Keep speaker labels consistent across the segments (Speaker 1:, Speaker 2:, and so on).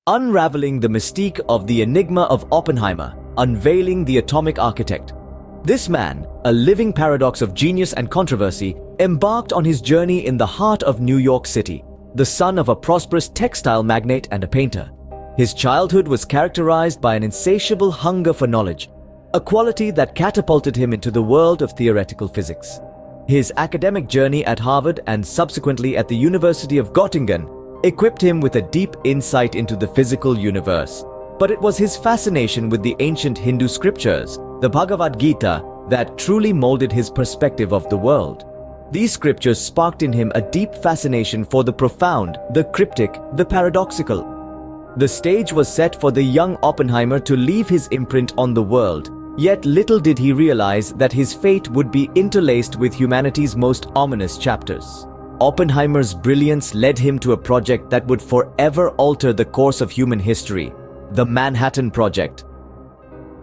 Speaker 1: Unraveling the mystique of the enigma of Oppenheimer, unveiling the atomic architect. This man, a living paradox of genius and controversy, embarked on his journey in the heart of New York City, the son of a prosperous textile magnate and a painter. His childhood was characterized by an insatiable hunger for knowledge, a quality that catapulted him into the world of theoretical physics. His academic journey at Harvard and subsequently at the University of Göttingen equipped him with a deep insight into the physical universe. But it was his fascination with the ancient Hindu scriptures, the Bhagavad Gita, that truly molded his perspective of the world. These scriptures sparked in him a deep fascination for the profound, the cryptic, the paradoxical. The stage was set for the young Oppenheimer to leave his imprint on the world, yet little did he realize that his fate would be interlaced with humanity's most ominous chapters. Oppenheimer's brilliance led him to a project that would forever alter the course of human history: the Manhattan Project.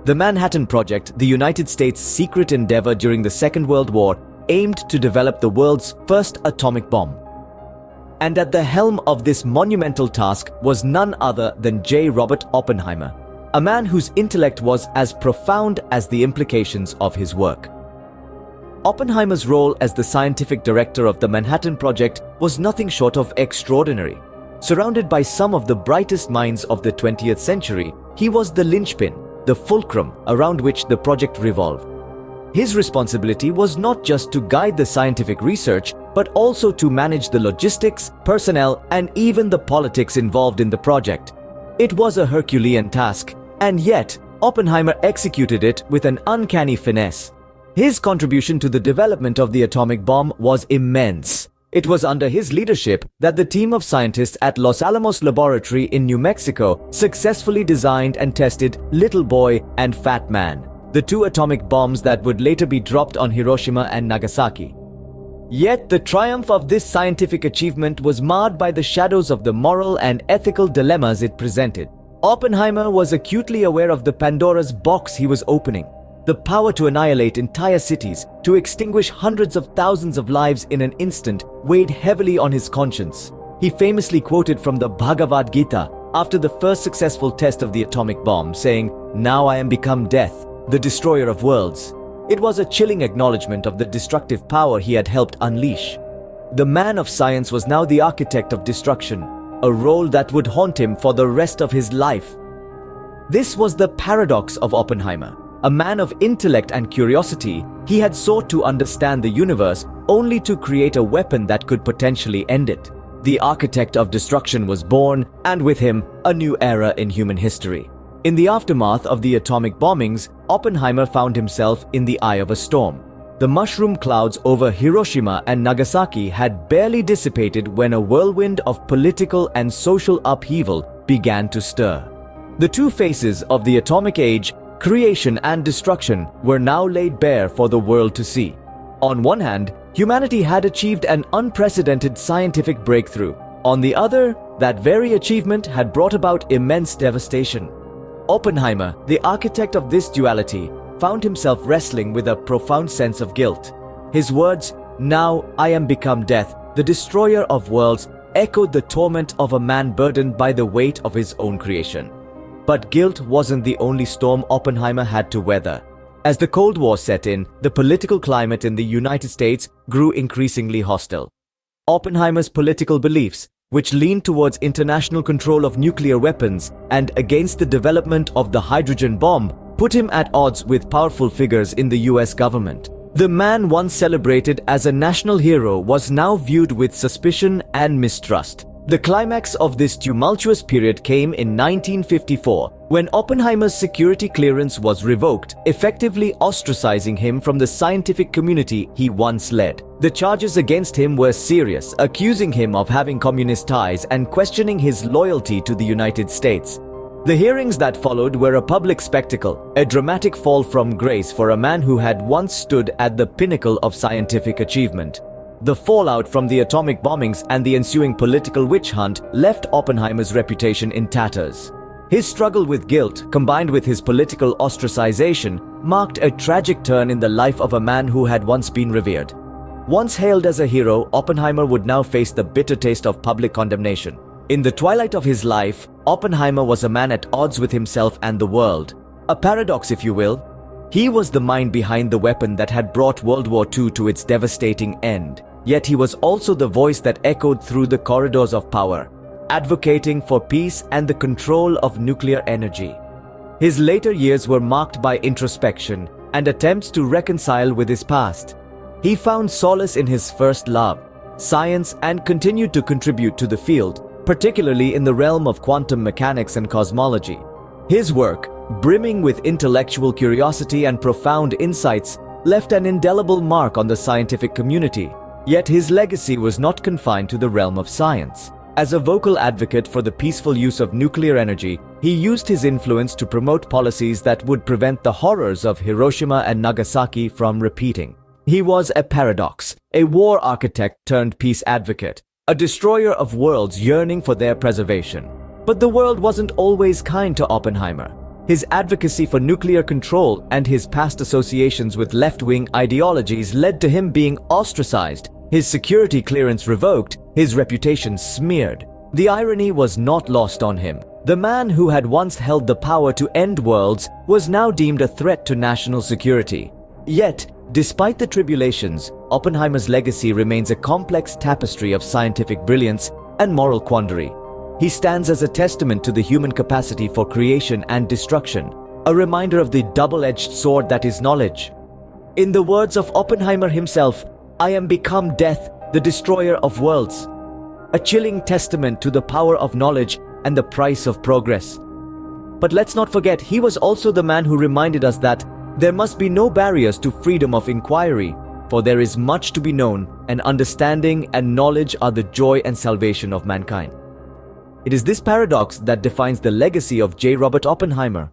Speaker 1: The Manhattan Project, the United States' secret endeavor during the Second World War, aimed to develop the world's first atomic bomb. And at the helm of this monumental task was none other than J. Robert Oppenheimer, a man whose intellect was as profound as the implications of his work. Oppenheimer's role as the scientific director of the Manhattan Project was nothing short of extraordinary. Surrounded by some of the brightest minds of the 20th century, he was the linchpin, the fulcrum around which the project revolved. His responsibility was not just to guide the scientific research, but also to manage the logistics, personnel, and even the politics involved in the project. It was a Herculean task, and yet Oppenheimer executed it with an uncanny finesse. His contribution to the development of the atomic bomb was immense. It was under his leadership that the team of scientists at Los Alamos Laboratory in New Mexico successfully designed and tested Little Boy and Fat Man, the two atomic bombs that would later be dropped on Hiroshima and Nagasaki. Yet the triumph of this scientific achievement was marred by the shadows of the moral and ethical dilemmas it presented. Oppenheimer was acutely aware of the Pandora's box he was opening. The power to annihilate entire cities, to extinguish hundreds of thousands of lives in an instant, weighed heavily on his conscience. He famously quoted from the Bhagavad Gita after the first successful test of the atomic bomb, saying, "Now I am become death, the destroyer of worlds." It was a chilling acknowledgement of the destructive power he had helped unleash. The man of science was now the architect of destruction, a role that would haunt him for the rest of his life. This was the paradox of Oppenheimer. A man of intellect and curiosity, he had sought to understand the universe only to create a weapon that could potentially end it. The architect of destruction was born, and with him, a new era in human history. In the aftermath of the atomic bombings, Oppenheimer found himself in the eye of a storm. The mushroom clouds over Hiroshima and Nagasaki had barely dissipated when a whirlwind of political and social upheaval began to stir. The two faces of the atomic age, creation and destruction, were now laid bare for the world to see. On one hand, humanity had achieved an unprecedented scientific breakthrough. On the other, that very achievement had brought about immense devastation. Oppenheimer, the architect of this duality, found himself wrestling with a profound sense of guilt. His words, "Now I am become death, the destroyer of worlds," echoed the torment of a man burdened by the weight of his own creation. But guilt wasn't the only storm Oppenheimer had to weather. As the Cold War set in, the political climate in the United States grew increasingly hostile. Oppenheimer's political beliefs, which leaned towards international control of nuclear weapons and against the development of the hydrogen bomb, put him at odds with powerful figures in the US government. The man once celebrated as a national hero was now viewed with suspicion and mistrust. The climax of this tumultuous period came in 1954, when Oppenheimer's security clearance was revoked, effectively ostracizing him from the scientific community he once led. The charges against him were serious, accusing him of having communist ties and questioning his loyalty to the United States. The hearings that followed were a public spectacle, a dramatic fall from grace for a man who had once stood at the pinnacle of scientific achievement. The fallout from the atomic bombings and the ensuing political witch hunt left Oppenheimer's reputation in tatters. His struggle with guilt, combined with his political ostracization, marked a tragic turn in the life of a man who had once been revered. Once hailed as a hero, Oppenheimer would now face the bitter taste of public condemnation. In the twilight of his life, Oppenheimer was a man at odds with himself and the world. A paradox, if you will. He was the mind behind the weapon that had brought World War II to its devastating end. Yet he was also the voice that echoed through the corridors of power, advocating for peace and the control of nuclear energy. His later years were marked by introspection and attempts to reconcile with his past. He found solace in his first love, science, and continued to contribute to the field, particularly in the realm of quantum mechanics and cosmology. His work, brimming with intellectual curiosity and profound insights, left an indelible mark on the scientific community. Yet his legacy was not confined to the realm of science. As a vocal advocate for the peaceful use of nuclear energy, he used his influence to promote policies that would prevent the horrors of Hiroshima and Nagasaki from repeating. He was a paradox, a war architect turned peace advocate, a destroyer of worlds yearning for their preservation. But the world wasn't always kind to Oppenheimer. His advocacy for nuclear control and his past associations with left-wing ideologies led to him being ostracized, his security clearance revoked, his reputation smeared. The irony was not lost on him. The man who had once held the power to end worlds was now deemed a threat to national security. Yet, despite the tribulations, Oppenheimer's legacy remains a complex tapestry of scientific brilliance and moral quandary. He stands as a testament to the human capacity for creation and destruction, a reminder of the double-edged sword that is knowledge. In the words of Oppenheimer himself, "I am become death, the destroyer of worlds," a chilling testament to the power of knowledge and the price of progress. But let's not forget, he was also the man who reminded us that there must be no barriers to freedom of inquiry, for there is much to be known, and understanding and knowledge are the joy and salvation of mankind. It is this paradox that defines the legacy of J. Robert Oppenheimer.